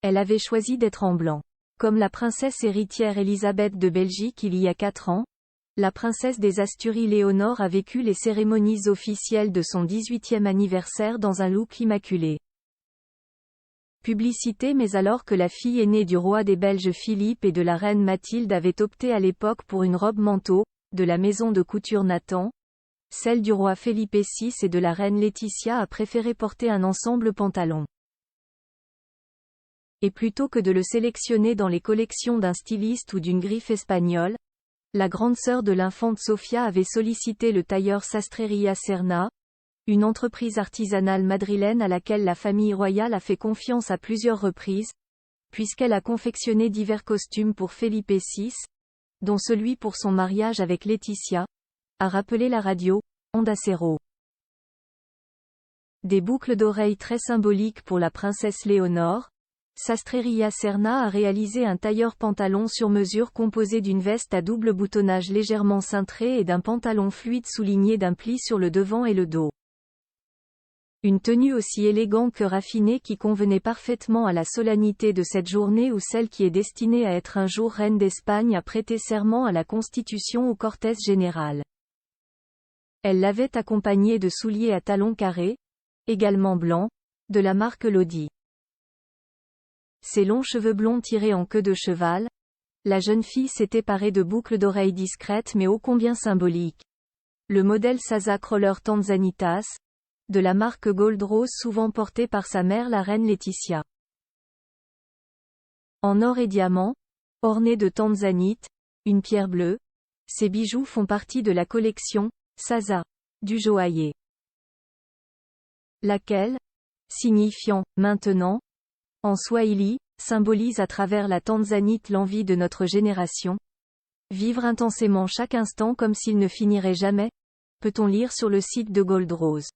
Elle avait choisi d'être en blanc. Comme la princesse héritière Élisabeth de Belgique il y a 4 ans, la princesse des Asturies Léonore a vécu les cérémonies officielles de son 18e anniversaire dans un look immaculé. Publicité. Mais alors que la fille aînée du roi des Belges Philippe et de la reine Mathilde avait opté à l'époque pour une robe manteau, de la maison de couture Nathan, celle du roi Felipe VI et de la reine Laetitia a préféré porter un ensemble pantalon. Et plutôt que de le sélectionner dans les collections d'un styliste ou d'une griffe espagnole, la grande sœur de l'infante Sofia avait sollicité le tailleur Sastreria Serna, une entreprise artisanale madrilène à laquelle la famille royale a fait confiance à plusieurs reprises, puisqu'elle a confectionné divers costumes pour Felipe VI, dont celui pour son mariage avec Laetitia, a rappelé la radio Onda Cero. Des boucles d'oreilles très symboliques pour la princesse Léonore, Sastreria Serna a réalisé un tailleur pantalon sur mesure composé d'une veste à double boutonnage légèrement cintrée et d'un pantalon fluide souligné d'un pli sur le devant et le dos. Une tenue aussi élégante que raffinée qui convenait parfaitement à la solennité de cette journée où celle qui est destinée à être un jour reine d'Espagne a prêté serment à la Constitution au cortège général. Elle l'avait accompagnée de souliers à talons carrés, également blancs, de la marque Lodi. Ses longs cheveux blonds tirés en queue de cheval, la jeune fille s'était parée de boucles d'oreilles discrètes mais ô combien symboliques. Le modèle Sasa Crawler Tanzanitas, de la marque Gold Rose souvent porté par sa mère la reine Laetitia. En or et diamant, orné de tanzanite, une pierre bleue, ces bijoux font partie de la collection Sasa du joaillier. Laquelle, signifiant maintenant, en swahili, symbolise à travers la tanzanite l'envie de notre génération. Vivre intensément chaque instant comme s'il ne finirait jamais, peut-on lire sur le site de Gold Rose.